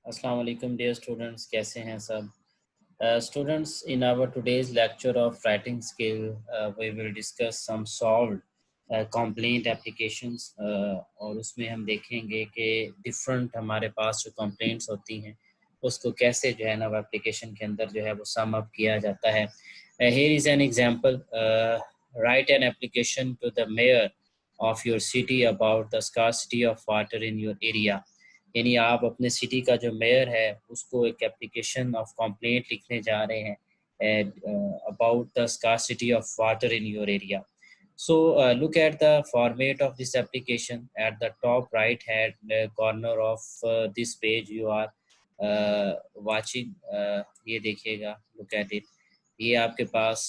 Assalamu alaikum dear students, कैसे हैं सब? Students, in our today's lecture of writing skill, we will discuss some solved complaint applications और उसमें हम देखेंगे कि different हमारे पास जो complaints होती हैं उसको कैसे जो है ना वो application के अंदर जो है वो sum up किया जाता है. Here is an example. Write an application to the mayor of your city about the scarcity of water in your area. यानी आप अपने सिटी का जो मेयर है उसको एक एप्लीकेशन ऑफ कंप्लेंट लिखने जा रहे हैं about the scarcity of water in your area. So look at the format of this application. At the top right hand corner of this page you are watching. ये देखिएगा, look at it. ये आपके पास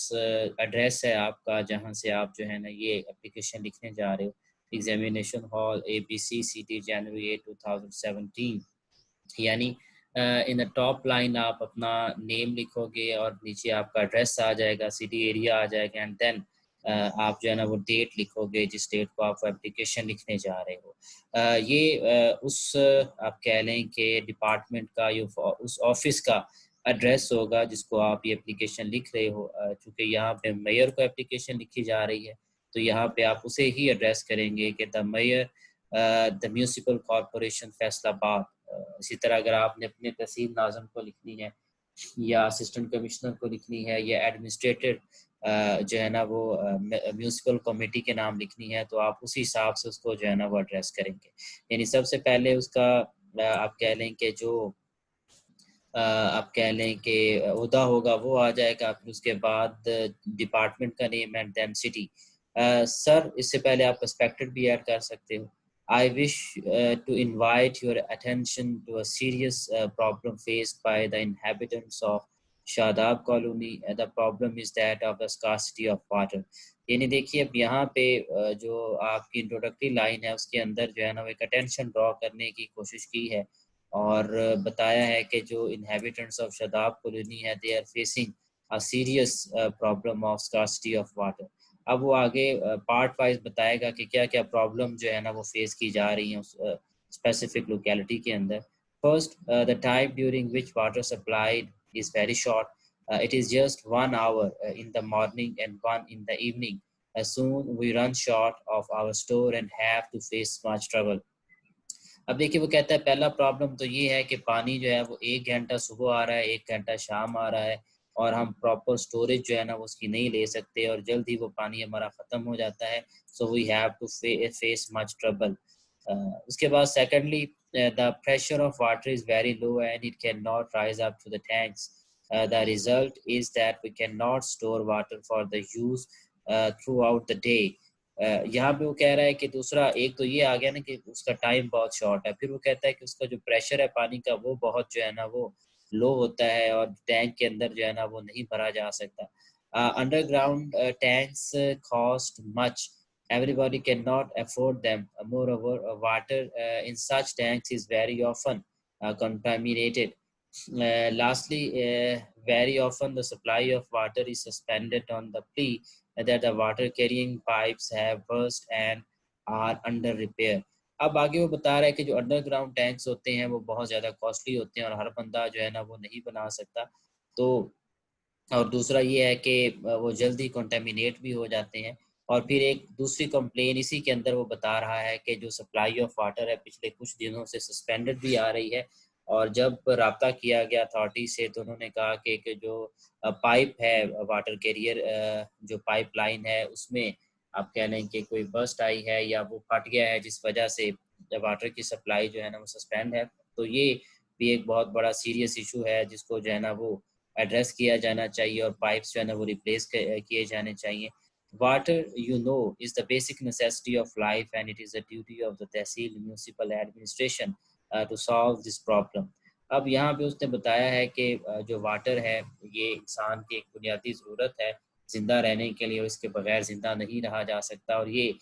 address है आपका जहाँ से आप जो है ना ये एप्लीकेशन लिखने जा रहे हो. एग्जामिनेशन हॉल ABC सिटी जनवरी 8 2017. यानी इन द टॉप लाइन आप अपना नेम लिखोगे और नीचे आपका एड्रेस आ जाएगा, सिटी एरिया आ जाएगा एंड देन आप जो है ना वो डेट लिखोगे जिस डेट को आप एप्लीकेशन लिखने जा रहे हो. ये उस आप कह लें कि डिपार्टमेंट का या उस ऑफिस का एड्रेस होगा जिसको आप ये एप्लीकेशन लिख रहे हो. चूँकि यहाँ पे मेयर को एप्लीकेशन लिखी जा रही है तो यहाँ पे आप उसे ही एड्रेस करेंगे कि the mayor the municipal corporation Faisalabad. इसी तरह अगर आपने अपने तहसील नाज़म को लिखनी है या असिस्टेंट कमिश्नर को लिखनी है या एडमिनिस्ट्रेटर जो है ना वो म्यूनिसिपल कमेटी के नाम लिखनी है तो आप उसी हिसाब से उसको जो है ना वो एड्रेस करेंगे. यानी सबसे पहले उसका आप कह लें कि जो आप कह लें कि ओहदा होगा वो आ जाएगा, फिर उसके बाद डिपार्टमेंट का name and then city. Sir इससे पहले आप पर्सपेक्टिव भी ऐड कर सकते हो. I wish to invite your attention to a serious problem faced by the inhabitants of Shadab colony. The problem is that of the scarcity of water. यानी देखिए अब यहाँ पे जो आपकी इंट्रोडक्टरी लाइन है उसके अंदर जो है ना वो एक अटेंशन ड्रॉ करने की कोशिश की है और बताया है कि जो inhabitants of Shadab colony है they are facing a serious problem of scarcity of water. अब वो आगे पार्ट वाइज बताएगा कि क्या क्या प्रॉब्लम जो है ना वो फेस की जा रही हैं उस स्पेसिफिक लोकेलिटी के अंदर. First, the time during which water supplied is very short. It is just 1 hour in the morning and 1 in the evening. Soon we run short of our store and have to face much trouble. अब देखिए वो कहता है पहला problem तो ये है कि पानी जो है वो 1 घंटा सुबह आ रहा है, 1 घंटा शाम आ रहा है और हम प्रॉपर स्टोरेज जो है ना वो उसकी नहीं ले सकते और जल्द ही वो पानी हमारा ख़त्म हो जाता है. So we have to face much trouble. उसके बाद secondly the pressure of water is very low and it can not rise up to the tanks. The result is that we can not store water for the use throughout the day. यहाँ पे वो कह रहा है कि दूसरा एक तो ये आ गया ना कि उसका टाइम बहुत शॉर्ट है. फिर वो कहता है कि उसका जो प्रेशर है पानी का वो बहुत जो है ना वो लो होता है और टैंक के अंदर जो है ना वो नहीं भरा जा सकता. Underground tanks cost much. Everybody cannot afford them. Moreover, water in such tanks is very often contaminated. Lastly, very often the supply of water is suspended on the plea that the water carrying pipes have burst and are under repair. अब आगे वो बता रहा है कि जो underground tanks होते हैं वो बहुत ज़्यादा कॉस्टली होते हैं और हर बंदा जो है ना वो नहीं बना सकता. तो और दूसरा ये है कि वो जल्दी कंटेमिनेट भी हो जाते हैं. और फिर एक दूसरी कंप्लेन इसी के अंदर वो बता रहा है कि जो सप्लाई ऑफ वाटर है पिछले कुछ दिनों से सस्पेंडेड भी आ रही है और जब रब्ता किया गया अथॉरिटी से तो उन्होंने कहा कि जो पाइप है वाटर कैरियर जो पाइप लाइन है उसमें आप कह लें कि कोई बस्ट आई है या वो फट गया है जिस वजह से वाटर की सप्लाई जो है ना वो सस्पेंड है. तो ये भी एक बहुत बड़ा सीरियस इशू है जिसको जो है ना वो एड्रेस किया जाना चाहिए और पाइप्स जो है ना वो रिप्लेस किए जाने चाहिए. Water you know is the basic necessity of life and it is the duty of the tehsil municipal administration to solve this problem. अब यहाँ पे उसने बताया है कि जो वाटर है ये इंसान की एक बुनियादी ज़रूरत है ज़िंदा रहने के लिए और इसके बगैर ज़िंदा नहीं रहा जा सकता. और ये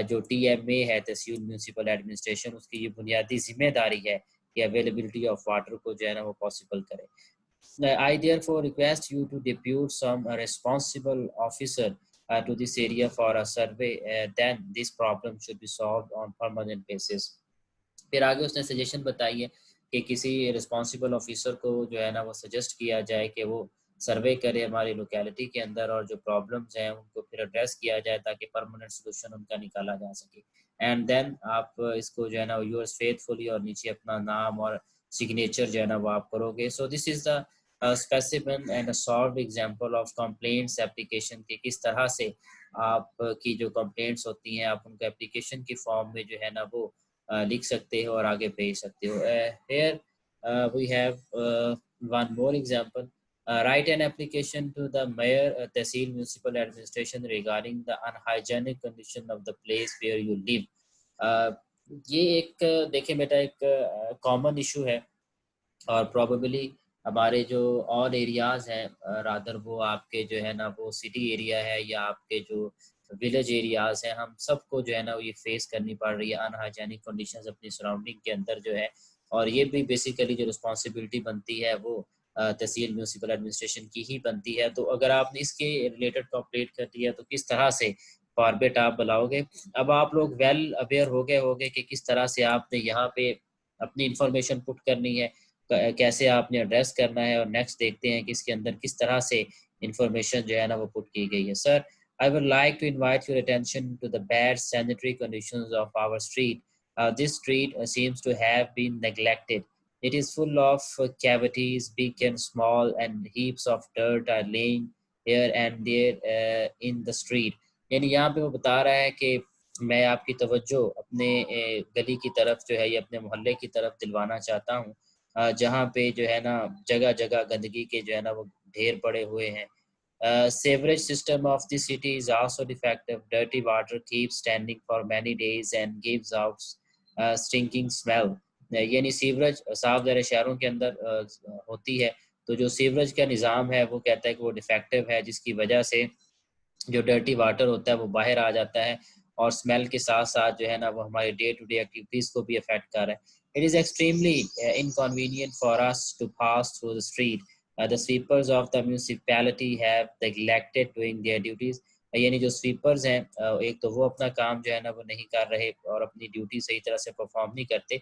जो TMA है तहसील म्यूनिसिपल एडमिनिस्ट्रेशन उसकी ये बुनियादी जिम्मेदारी है कि अवेलेबिलिटी ऑफ वाटर को जो है ना वो पॉसिबल करे. I therefore request you to depute some responsible officer to this area for a survey. Then this problem should be solved on permanent basis. फिर आगे उसने सजेशन बताई है कि किसी रिस्पॉन्सिबल ऑफिसर को जो है ना वो सजेस्ट किया जाए कि वो सर्वे करे हमारी लोकेलिटी के अंदर और जो प्रॉब्लम्स हैं उनको फिर एड्रेस किया जाए ताकि परमानेंट सोल्यूशन उनका निकाला जा सके। एंड देन आप इसको जो है ना यूअर्स फेथफुली और नीचे अपना नाम और सिग्नेचर जो है ना वो आप करोगे। So this is the specific and solve example of complaints application के किस तरह से आप की जो कंप्लेंट्स होती हैं आप उनको एप्लीकेशन की फॉर्म में जो है ना वो लिख सकते हो और आगे भेज सकते हो। Here we have one more example. Write an application to the mayor, Tehsil Municipal Administration regarding the unhygienic condition of the place where you live. ये एक देखें बेटा एक कॉमन इशू है और प्रोबेबली हमारे जो और एरियाज़ हैं रादर वो आपके जो है ना वो सिटी एरिया है या आपके जो विलेज एरियाज़ हैं, हम सबको जो है ना ये फेस करनी पड़ रही है अनहाइजेनिक कंडीशंस अपनी सराउंडिंग के अंदर जो है। और ये भी बेसिकली जो रिस्पॉन्सिबिलिटी बनती है वो तहसील म्यूनसिपल एडमिनिस्ट्रेशन की ही बनती है। तो अगर आपने इसके रिलेटेड कंप्लीट कर दिया तो किस तरह से फॉर्मेट आप बुलाओगे। अब आप लोग वेल अवेयर हो गए होंगे कि किस तरह से आपने यहाँ पे अपनी इंफॉर्मेशन पुट करनी है, कैसे आपने एड्रेस करना है और नेक्स्ट देखते हैं कि इसके अंदर किस तरह से इंफॉर्मेशन जो है ना वो पुट की गई है। Sir, I would like to invite your attention to the bad sanitary conditions of our street. This street seems to have been neglected. It is full of cavities, big and small, and heaps of dirt are laying here and there in the street. यानी यहाँ पे वो बता रहा है कि मैं आपकी तवज्जो अपने गली की तरफ जो है या अपने मोहल्ले की तरफ दिलवाना चाहता हूँ, जहाँ पे जो है ना जगह जगह गंदगी के जो है ना वो ढेर पड़े हुए हैं। Sewerage system of the city is also defective. Dirty water keeps standing for many days and gives out stinking smell. यानी सीवरेज साफ ज़रा शहरों के अंदर होती है, तो जो सीवरेज का निज़ाम है वो कहता है कि वो डिफेक्टिव है, जिसकी वजह से जो डर्टी वाटर होता है वो बाहर आ जाता है और स्मेल के साथ साथ जो है ना वो हमारे डे टू डे एक्टिविटीज़ को भी अफेक्ट कर रहा है। It is extremely inconvenient for us to pass through the street. The sweepers of the municipality have neglected doing their duties. यानी जो स्वीपर्स हैं एक तो वो अपना काम जो है ना वो नहीं कर रहे और अपनी ड्यूटी सही तरह से परफॉर्म नहीं करते,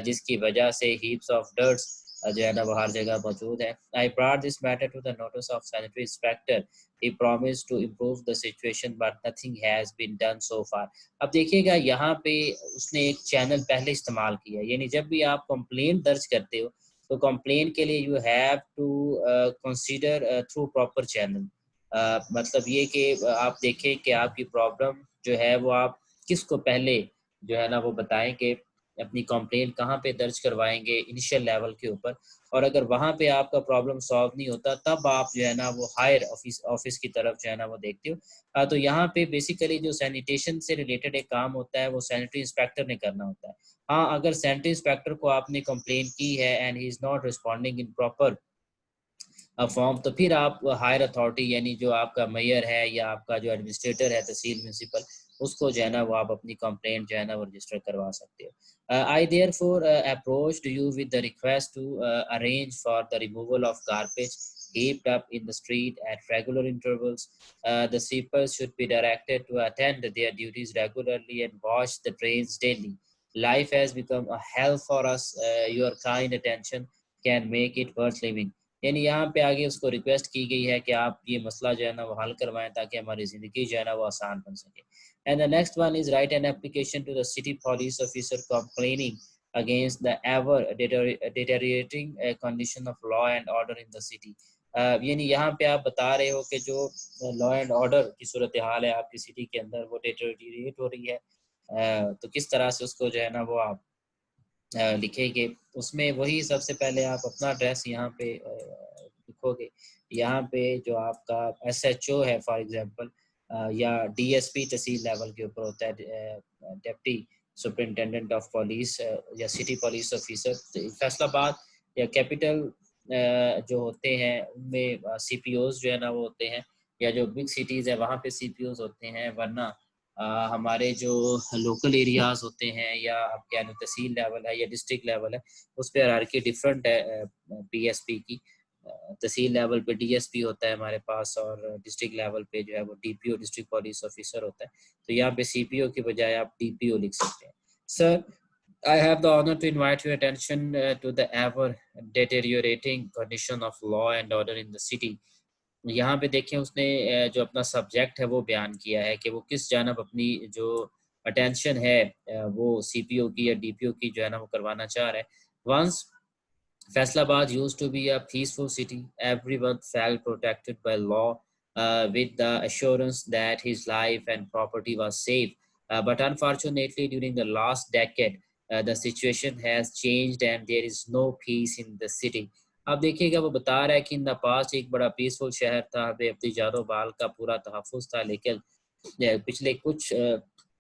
जिसकी वजह से हीप्स ऑफ डर्ट्स जो है ना वो हर जगह मौजूद है। I brought this matter to the notice of sanitary inspector. He promised to improve the situation but nothing has been done so far. अब देखिएगा यहाँ पे उसने एक चैनल पहले इस्तेमाल किया, यानी जब भी आप कंप्लेंट दर्ज करते हो तो कंप्लेंट के लिए you have to consider through proper channel. मतलब ये कि आप देखें कि आपकी प्रॉब्लम जो है वो आप किसको पहले जो है ना वो बताएं कि अपनी कंप्लेंट कहाँ पे दर्ज करवाएंगे इनिशियल लेवल के ऊपर। और अगर वहाँ पे आपका प्रॉब्लम सॉल्व नहीं होता तब आप जो है ना वो हायर ऑफिस की तरफ जो है ना वो देखते हो। तो यहाँ पे बेसिकली जो सैनिटेशन से रिलेटेड एक काम होता है वो सैनिटरी इंस्पेक्टर ने करना होता है। हाँ, अगर सैनिटरी इंस्पेक्टर को आपने कंप्लेंट की है and he is not responding in proper form, तो फिर आप हायर अथॉरिटी यानी जो आपका मेयर है या आपका जो एडमिनिस्ट्रेटर है तहसील म्यूनसिपल, उसको जो है ना वो आप अपनी कंप्लेंट जो है ना वो रजिस्टर करवा सकते हो। I therefore approached you with the request to arrange for the removal of garbage heaped up in the street at regular intervals. The sweepers should be directed to attend their duties regularly and wash the drains daily. Life has become a hell for us. Your kind attention can make it worth living. यानी यहाँ पे आगे उसको request की गई है कि आप ये मसला जो है ना वो हल करवाएं ताकि हमारी ज़िंदगी जो है ना वो आसान बन सके। And the next one is write an application to the city police officer complaining against the ever deteriorating condition of law and order in the city. यानी यहाँ पे आप बता रहे हो कि जो लॉ एंड ऑर्डर की सूरत हाल है आपकी सिटी के अंदर वो डिटेरिएट हो रही है, तो किस तरह से उसको जो है ना वो आप लिखेंगे। उसमें वही सबसे पहले आप अपना एड्रेस यहाँ पे लिखोगे। यहाँ पे जो आपका एसएचओ है फॉर एग्जांपल या डीएसपी तहसील लेवल के ऊपर होता है, डिप्टी सुपरिटेंडेंट ऑफ पुलिस या सिटी पुलिस ऑफिसर। तो फैसलाबाद या कैपिटल जो होते हैं उनमें सीपीओज जो है ना वो होते हैं, या जो बिग सिटीज़ है वहाँ पे सीपीओज होते हैं। वरना हमारे जो लोकल एरियाज होते हैं या आप कह लो तहसील लेवल है या डिस्ट्रिक्ट लेवल है, उस पर हायरार्की डिफरेंट है पीएसपी की। तहसील लेवल पे डीएसपी होता है हमारे पास और डिस्ट्रिक्ट लेवल पे जो है वो डीपीओ डिस्ट्रिक्ट पुलिस ऑफिसर होता है। तो यहाँ पे सीपीओ की बजाय आप डीपीओ लिख सकते हैं। Sir, I have the honor to invite your attention to the ever deteriorating condition of law and order in the city. यहाँ पे देखें उसने जो अपना सब्जेक्ट है वो बयान किया है कि वो किस जानब अपनी जो अटेंशन है वो सीपीओ की या डीपीओ की जो है ना वो करवाना चाह रहा है। Once Faisalabad used to be a peaceful city. Everyone felt protected by law, with the assurance that his life and property was safe. But unfortunately, during the last decade, the situation has changed and there is no peace in the city. अब देखिएगा वो बता रहा है कि in the past एक बड़ा peaceful शहर था, हमें अपनी जानो बाल का पूरा तहफ़्फ़ुज़ था, लेकिन पिछले कुछ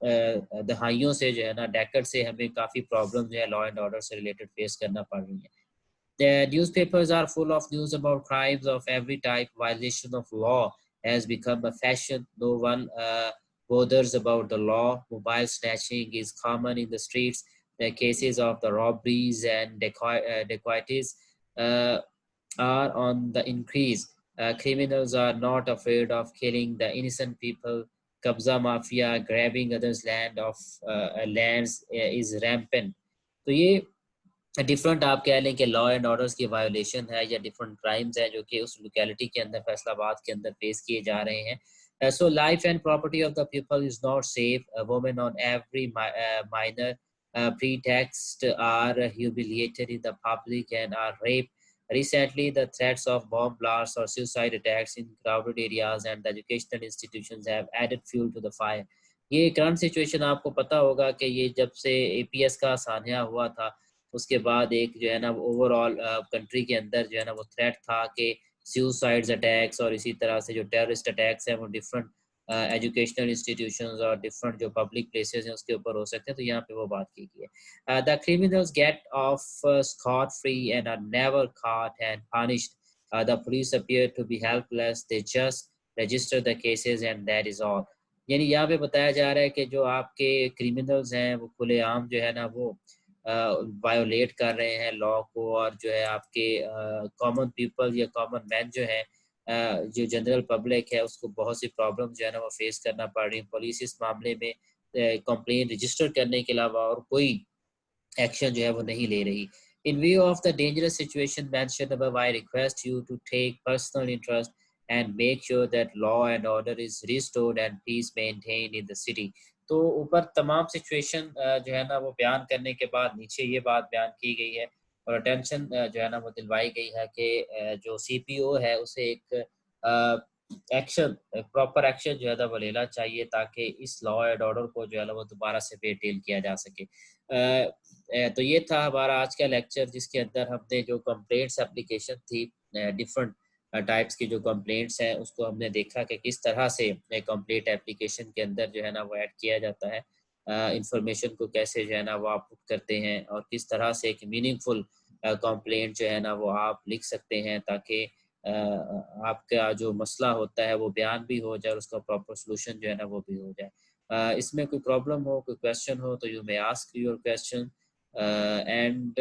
दहाइयों से जो है ना डेकेड से हमें काफ़ी प्रॉब्लम जो है लॉ एंड ऑर्डर से रिलेटेड फेस करना पड़ रही है। The newspapers are full of news about crimes of every type. Violation of law has become a fashion. No one bothers about the law. Mobile snatching is common in the streets. The cases of the robberies and dacoities uh, are on the increase. Criminals are not afraid of killing the innocent people. Kabza mafia, grabbing others' lands is rampant. तो ये different आप कह लें कि law and orders की violation है या different crimes हैं जो कि उस लोकेलिटी के अंदर फैसलाबाद के अंदर फेस किए जा रहे हैं। So life and property of the people is not safe. Women on every minor pretext are humiliated in the public and are raped. Recently, the threats of bomb blasts or suicide attacks in crowded areas and the educational institutions have added fuel to the fire. ये current situation आपको पता होगा कि ये जब से APS का सान्या हुआ था उसके बाद एक जो है ना ओवरऑल कंट्री के अंदर जो है ना वो थ्रेट था कि सुसाइड्स अटैक्स और इसी तरह से जो टेररिस्ट अटैक्स हैं वो डिफरेंट एजुकेशनल इंस्टीट्यूशंस और डिफरेंट जो पब्लिक प्लेसेस हैं उसके ऊपर हो सकते हैं। तो यहाँ पे वो बात की गई है। The criminals get off scot free and are never caught and punished. The police appear to be helpless. They just register the cases and that is all. यानी यहाँ पे बताया जा रहा है कि जो आपके क्रिमिनल्स हैं वो खुलेआम जो है ना वो वायोलेट कर रहे हैं लॉ को और जो है आपके कॉमन पीपल या कॉमन मैन जो है जो जनरल पब्लिक है उसको बहुत सी प्रॉब्लम जो है ना वो फेस करना पड़ रही है। पुलिस इस मामले में कंप्लेन रजिस्टर करने के अलावा और कोई एक्शन जो है वो नहीं ले रही। In view of the dangerous situation mentioned above, I request you to take personal interest and make sure that law and order is restored and peace maintained in the city. तो ऊपर तमाम situation जो है ना वो बयान करने के बाद नीचे ये बात बयान की गई है और अटेंशन जो है ना वो दिलवाई गई है कि जो सीपीओ है उसे एक एक्शन प्रॉपर एक्शन जो है ना वो लेना चाहिए ताकि इस लॉ एंड ऑर्डर को जो है ना वो दोबारा से मेंटेन किया जा सके। तो ये था हमारा आज का लेक्चर जिसके अंदर हमने जो कंप्लेंट्स एप्लीकेशन थी डिफरेंट टाइप्स की जो कंप्लेंट्स हैं उसको हमने देखा कि किस तरह से कंप्लेंट एप्लीकेशन के अंदर जो है ना वो ऐड किया जाता है, इंफॉर्मेशन को कैसे जो है ना वो आप पुट करते हैं और किस तरह से एक मीनिंगफुल कंप्लेंट जो है ना वो आप लिख सकते हैं ताकि आपका जो मसला होता है वो बयान भी हो जाए और उसका प्रॉपर सोल्यूशन जो है ना वो भी हो जाए। इसमें कोई प्रॉब्लम हो कोई क्वेश्चन हो तो you may ask your question and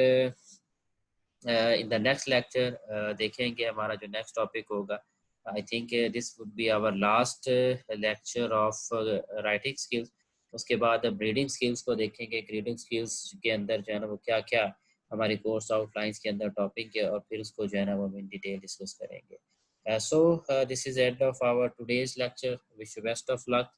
in the next lecture देखेंगे हमारा जो नेक्स्ट टॉपिक होगा। I think this would be our last lecture of writing skills. उसके बाद रीडिंग स्किल्स को देखेंगे। रीडिंग स्किल्स के अंदर जो है ना वो क्या क्या हमारी कोर्स आउटलाइंस के अंदर टॉपिक है और फिर उसको जो है ना वो हम इन डिटेल डिस्कस करेंगे। So this is the end of our today's lecture. Wish you best of luck.